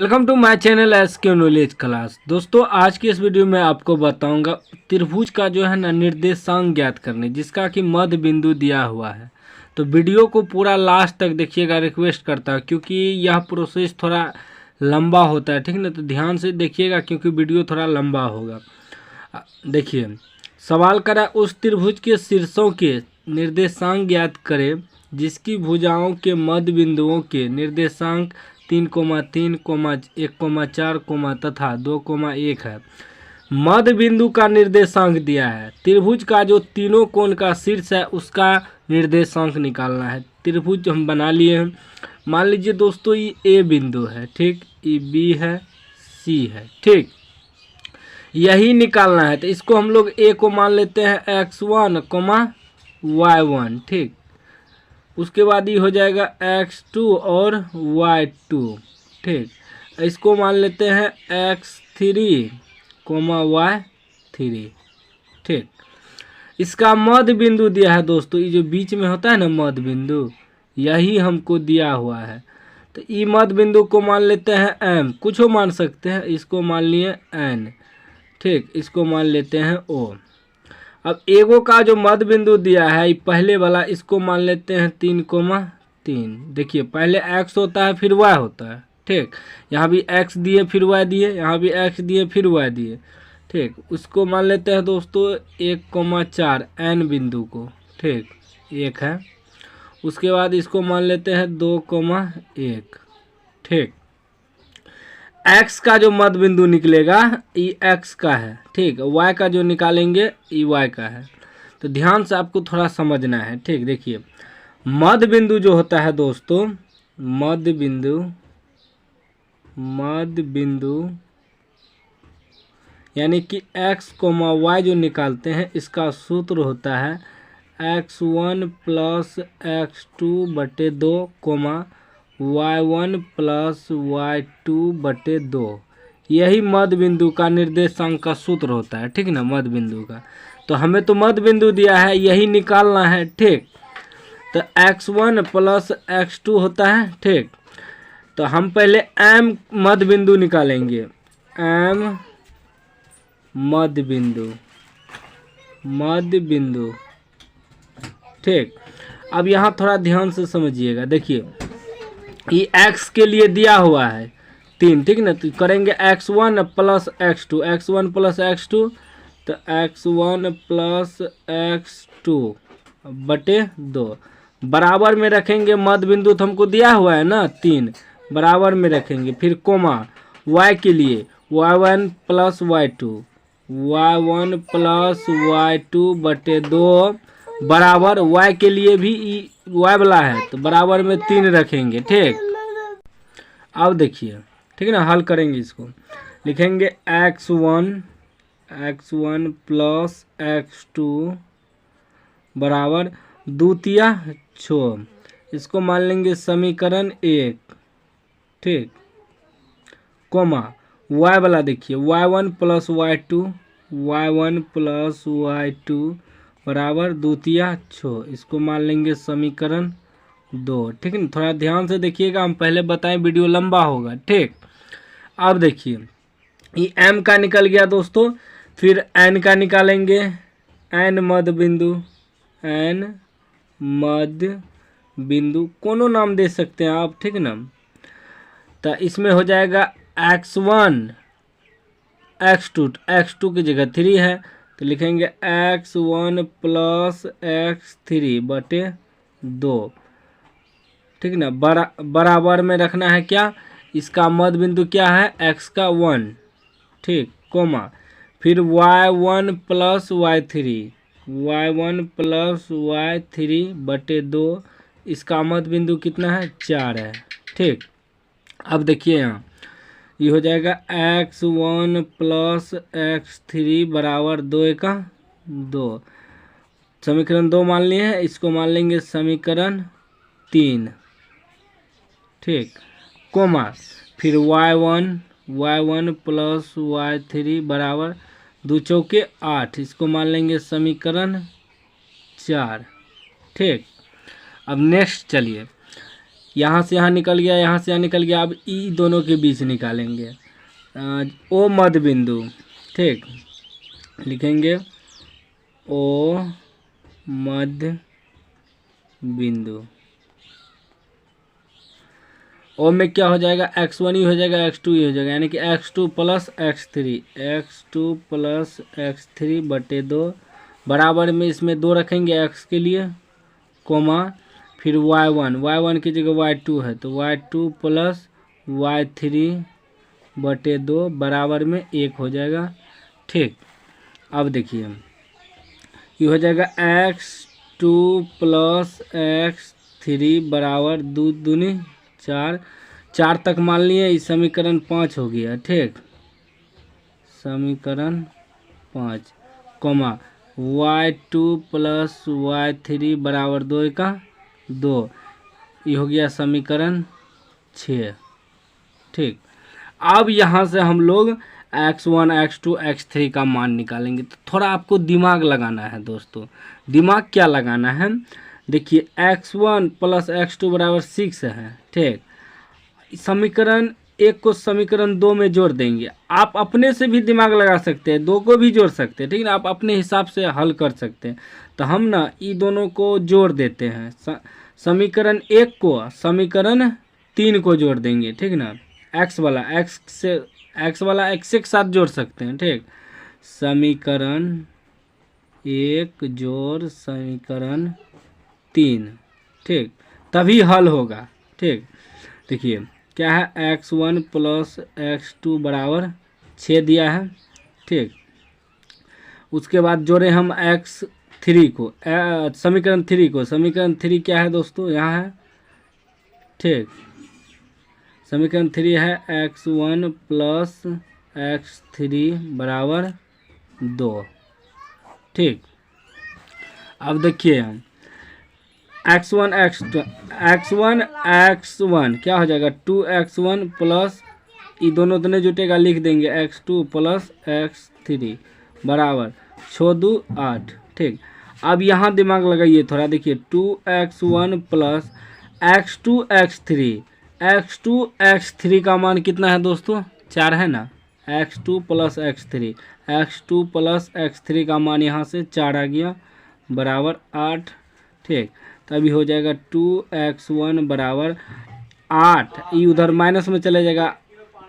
Welcome to my channel SK knowledge class. दोस्तों आज की इस वीडियो में आपको बताऊंगा त्रिभुज का जो है ना निर्देशांक ज्ञात करने, जिसका कि मध्य बिंदु दिया हुआ है। तो वीडियो को पूरा लास्ट तक देखिएगा, रिक्वेस्ट करता हूँ, क्योंकि यह प्रोसेस थोड़ा लंबा होता है, ठीक ना। तो ध्यान से देखिएगा क्योंकि वीडियो थोड़ा लंबा होगा। देखिए, सवाल करा उस त्रिभुज के शीर्षों के निर्देशांक ज्ञात करें जिसकी भुजाओं के मध्य बिंदुओं के निर्देशांक 3,3, 1,4, तथा 2,1 है। मध्य बिंदु का निर्देशांक दिया है। त्रिभुज का जो तीनों कोण का शीर्ष है उसका निर्देशांक निकालना है। त्रिभुज हम बना लिए हैं। मान लीजिए दोस्तों ये ए बिंदु है, ठीक, ये बी है, सी है, ठीक, यही निकालना है। तो इसको हम लोग ए को मान लेते हैं x1, y1, ठीक। उसके बाद ये हो जाएगा x2 और y2, ठीक। इसको मान लेते हैं x3, y3, ठीक। इसका मध्य बिंदु दिया है दोस्तों, ये जो बीच में होता है ना मध्य बिंदु, यही हमको दिया हुआ है। तो ई मध्य बिंदु को मान लेते हैं m, कुछ हो मान सकते हैं, इसको मान लिए n, ठीक। इसको मान लेते हैं o। अब एगो का जो मध्य बिंदु दिया है ये पहले वाला, इसको मान लेते हैं 3,3। देखिए पहले x होता है फिर y होता है, ठीक। यहाँ भी x दिए फिर y दिए, यहाँ भी x दिए फिर y दिए, ठीक। उसको मान लेते हैं दोस्तों 1,4 n बिंदु को, ठीक, एक है। उसके बाद इसको मान लेते हैं 2,1, ठीक। x का जो मध्य बिंदु निकलेगा ये x का है, ठीक। y का जो निकालेंगे ये y का है। तो ध्यान से आपको थोड़ा समझना है, ठीक। देखिए मध्य बिंदु जो होता है दोस्तों, मध्य बिंदु यानी कि x, y जो निकालते हैं इसका सूत्र होता है x1 + x2/2, y1 + y2/2। यही मध्य बिंदु का निर्देशांक का सूत्र होता है, ठीक ना, मध्य बिंदु का। तो हमें तो मध्य बिंदु दिया है, यही निकालना है, ठीक। तो x1 + x2 होता है, ठीक। तो हम पहले m मध्य बिंदु निकालेंगे, m मध्य बिंदु, ठीक। अब यहाँ थोड़ा ध्यान से समझिएगा। देखिए ये x के लिए दिया हुआ है 3, ठीक ना। तो करेंगे x1 + x2, x1 + x2, तो x1 + x2/2 बराबर में रखेंगे। मध्य बिंदु तो हमको दिया हुआ है ना 3, बराबर में रखेंगे। फिर कोमा y के लिए y1 + y2, y1 + y2/2 बराबर y के लिए भी y वाला है तो बराबर में 3 रखेंगे, ठीक। अब देखिए, ठीक है ना, हल करेंगे। इसको लिखेंगे x1 + x2 बराबर 2 इसको मान लेंगे समीकरण 1, ठीक। कोमा y वाला देखिए y1 + y2 बराबर 2 इसको मान लेंगे समीकरण 2, ठीक है ना। थोड़ा ध्यान से देखिएगा, हम पहले बताएं वीडियो लंबा होगा, ठीक। अब देखिए ये m का निकल गया दोस्तों, फिर n का निकालेंगे, n मध्य बिंदु कोनो नाम दे सकते हैं आप, ठीक ना। तो इसमें हो जाएगा x1 x2 की जगह 3 है तो लिखेंगे x1 + x3/2, ठीक ना। बराबर में रखना है क्या, इसका मध्य बिंदु क्या है x का 1, ठीक, कोमा फिर y1 + y3/2 इसका मध्य बिंदु कितना है 4 है, ठीक। अब देखिए यहाँ ये हो जाएगा x1 + x3 बराबर 2 समीकरण 2 मान लिए हैं। इसको मान लेंगे समीकरण 3, ठीक, कोमा फिर y1 + y3 बराबर 2 चौके 8 इसको मान लेंगे समीकरण 4, ठीक। अब नेक्स्ट चलिए यहाँ से यहाँ निकल गया, यहाँ से यहाँ निकल गया। अब ई दोनों के बीच निकालेंगे ओ मध्य बिंदु। ठीक, लिखेंगे ओ मध्य बिंदु। ओ में क्या हो जाएगा, x1 ही हो जाएगा, x2 ही हो जाएगा, यानी कि x2 plus x3, x2 plus x3 बटे 2 बराबर में इसमें 2 रखेंगे x के लिए, कोमा फिर y1 की जगह y2 है तो y2 प्लस y3 बटे 2 बराबर में 1 हो जाएगा। ठीक, अब देखिए ये हो जाएगा x2 प्लस x3 बराबर 2 दूनी 4, 4 तक मान लिए, इस समीकरण 5 हो गया। ठीक, समीकरण 5 कोमा y2 प्लस y3 बराबर 2 का 2, ये हो गया समीकरण 6। ठीक, अब यहाँ से हम लोग x1 x2 x3 का मान निकालेंगे। तो थोड़ा आपको दिमाग लगाना है दोस्तों। दिमाग क्या लगाना है, देखिए x1 प्लस x2 बराबर 6 है। ठीक, समीकरण 1 को समीकरण 2 में जोड़ देंगे। आप अपने से भी दिमाग लगा सकते हैं, 2 को भी जोड़ सकते हैं, ठीक ना, आप अपने हिसाब से हल कर सकते हैं। तो हम ना ये दोनों को जोड़ देते हैं, समीकरण 1 को समीकरण 3 को जोड़ देंगे। ठीक ना, x वाला x के साथ जोड़ सकते हैं। ठीक, समीकरण 1 जोड़ समीकरण 3। ठीक, तभी हल होगा। ठीक, देखिए क्या है, x1 प्लस x2 बराबर 6 दिया है। ठीक, उसके बाद जोड़े हम x3 को, समीकरण 3 को। समीकरण 3 क्या है दोस्तों, यहाँ है। ठीक, समीकरण 3 है x1 प्लस x3 बराबर 2। ठीक, अब देखिए हम x1 क्या हो जाएगा, 2x1 प्लस ये दोनों जुटेगा, लिख देंगे x2 प्लस x3 बराबर 6 2 8। ठीक, अब यहाँ दिमाग लगाइए थोड़ा, देखिए 2x1 प्लस x2 x3 का मान कितना है दोस्तों, 4 है ना। x2 प्लस x3 का मान यहाँ से 4 आ गया बराबर 8। ठीक, तभी हो जाएगा 2x1 बराबर 8। ये उधर माइनस में चले जाएगा,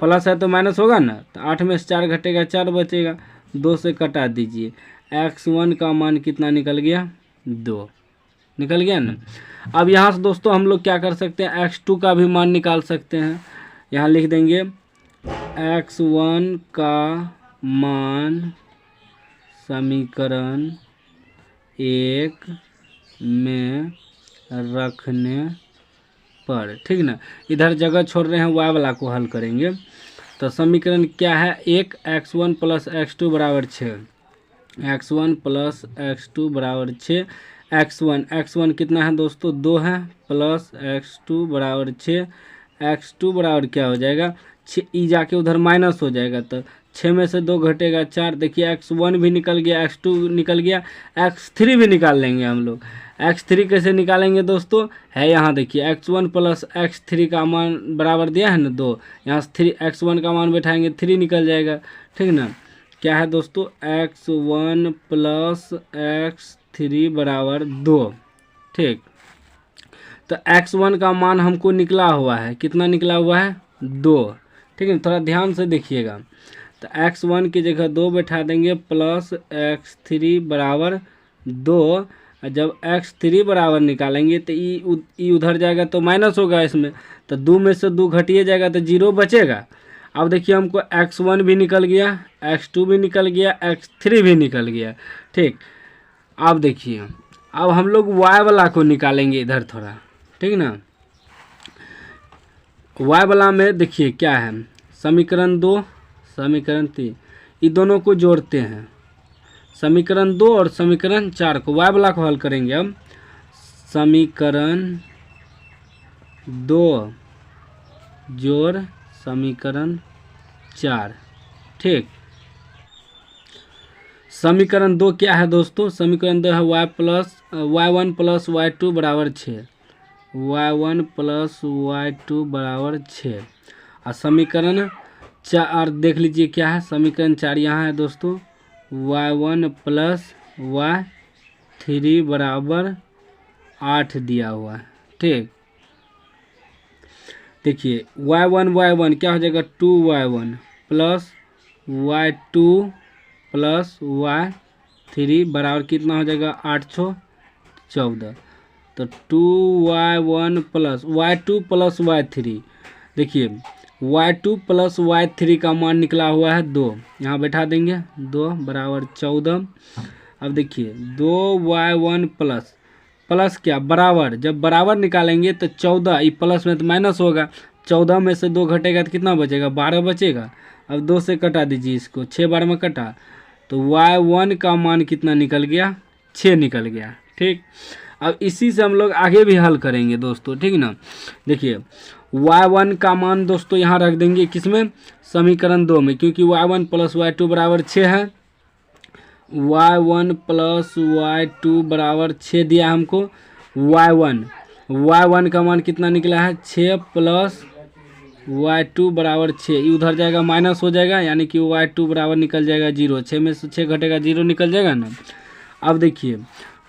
प्लस है तो माइनस होगा ना, तो 8 में से 4 घटेगा, 4 बचेगा, 2 से कटा दीजिए। x1 का मान कितना निकल गया, 2 निकल गया ना। अब यहाँ से दोस्तों हम लोग क्या कर सकते हैं, x2 का भी मान निकाल सकते हैं। यहाँ लिख देंगे x1 का मान समीकरण 1 में रखने पर, ठीक ना, इधर जगह छोड़ रहे हैं, y वाला को हल करेंगे। तो समीकरण क्या है, 1 x1 प्लस x2 बराबर 6, x1 प्लस x2 बराबर 6। x1 कितना है दोस्तों, 2 है, प्लस x2 बराबर 6। x2 बराबर क्या हो जाएगा, 6 ई जाके उधर माइनस हो जाएगा, तो 6 में से 2 घटेगा 4। देखिए x1 भी निकल गया, x2 निकल गया, x3 भी निकाल लेंगे हम लोग। x3 कैसे निकालेंगे दोस्तों, है यहाँ देखिए, x1 प्लस x3 का मान बराबर दिया है ना 2, यहाँ से x1 का मान बैठाएंगे, 3 निकल जाएगा। ठीक ना, क्या है दोस्तों, x1 प्लस x3 बराबर 2। ठीक, तो x1 का मान हमको निकला हुआ है, कितना निकला हुआ है, 2। ठीक है, थोड़ा ध्यान से देखिएगा। तो x1 की जगह 2 बैठा देंगे, प्लस x3 बराबर 2। जब x3 बराबर निकालेंगे तो ई उधर जाएगा तो माइनस होगा इसमें, तो 2 में से 2 घटिए जाएगा तो 0 बचेगा। अब देखिए हमको x1 भी निकल गया, x2 भी निकल गया, x3 भी निकल गया। ठीक, अब देखिए अब हम लोग y वाला को निकालेंगे इधर थोड़ा, ठीक ना। y वाला में देखिए क्या है, समीकरण 2 समीकरण 3, ये दोनों को जोड़ते हैं, समीकरण 2 और समीकरण 4 को, y वाला को हल करेंगे हम। समीकरण 2 जोड़ समीकरण 4। ठीक, समीकरण 2 क्या है दोस्तों, समीकरण 2 है y1 प्लस y2 बराबर 6। y1 प्लस y2 बराबर 6। और समीकरण 4 देख लीजिए क्या है, समीकरण 4 यहाँ है दोस्तों, y1 प्लस y3 बराबर 8 दिया हुआ है। ठीक, देखिए y1 क्या हो जाएगा, 2y1 plus y2 plus y3 बराबर कितना हो जाएगा, 814। तो 2y1 plus y2 plus y3, देखिए y2 प्लस y3 का मान निकला हुआ है 2, यहाँ बैठा देंगे 2 बराबर 14। अब देखिए 2y1 प्लस प्लस क्या बराबर, जब बराबर निकालेंगे तो 14, ये प्लस में तो माइनस होगा, 14 में से 2 घटेगा तो कितना बचेगा, 12 बचेगा। अब 2 से कटा दीजिए इसको, 6 बार में कटा, तो y1 का मान कितना निकल गया, 6 निकल गया। ठीक, अब इसी से हम लोग आगे भी हल करेंगे दोस्तों, ठीक ना। देखिए y1 का मान दोस्तों यहाँ रख देंगे किसमें, समीकरण 2 में, क्योंकि y1 प्लस y2 बराबर 6 है। y1 प्लस y2 बराबर 6 दिया हमको। y1 का मान कितना निकला है, 6 प्लस y2 बराबर 6, ये उधर जाएगा माइनस हो जाएगा, यानी कि y2 बराबर निकल जाएगा 0, 6 में से 6 घटेगा 0 निकल जाएगा ना। अब देखिए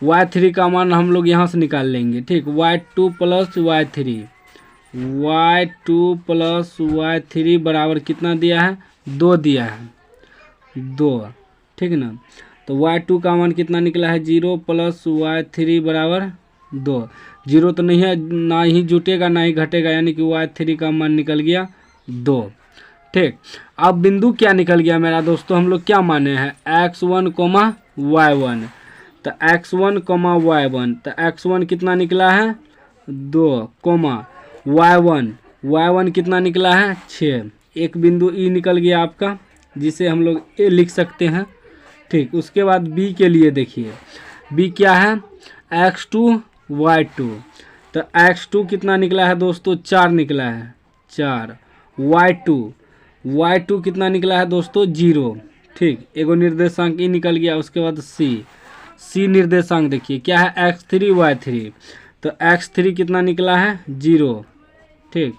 y3 का मान हम लोग यहाँ से निकाल लेंगे। ठीक, y2 प्लस y3 बराबर कितना दिया है, 2 दिया है, 2। ठीक ना, तो y2 का मान कितना निकला है, 0 प्लस y3 बराबर 2। 0 तो नहीं है, ना ही जुटेगा ना ही घटेगा, यानी कि y3 का मान निकल गया 2। ठीक, अब बिंदु क्या निकल गया मेरा दोस्तों, हम लोग क्या माने हैं, x1 y1, तो x1 y1, तो x1 कितना निकला है 2, y1 कितना निकला है 6। एक बिंदु ई निकल गया आपका, जिसे हम लोग ए लिख सकते हैं। ठीक, उसके बाद बी के लिए देखिए, बी क्या है, x2 y2, तो x2 कितना निकला है दोस्तों, 4 निकला है, 4। y2 कितना निकला है दोस्तों, 0। ठीक, एगो निर्देशांक ई निकल गया। उसके बाद सी निर्देशांक देखिए क्या है, x3 y3, तो x3 कितना निकला है 0। ठीक,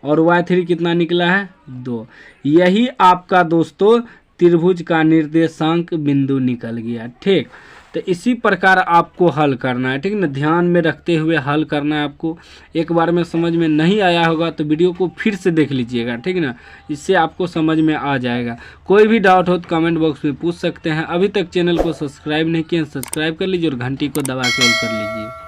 और y3 कितना निकला है 2। यही आपका दोस्तों त्रिभुज का निर्देशांक बिंदु निकल गया। ठीक, तो इसी प्रकार आपको हल करना है। ठीक ना, ध्यान में रखते हुए हल करना है आपको। एक बार में समझ में नहीं आया होगा तो वीडियो को फिर से देख लीजिएगा। ठीक ना, इससे आपको समझ में आ जाएगा। कोई भी डाउट हो तो कमेंट बॉक्स में पूछ सकते हैं। अभी तक चैनल को सब्सक्राइब नहीं किए, सब्सक्राइब कर लीजिए और घंटी को दबा के ऑल कर लीजिए।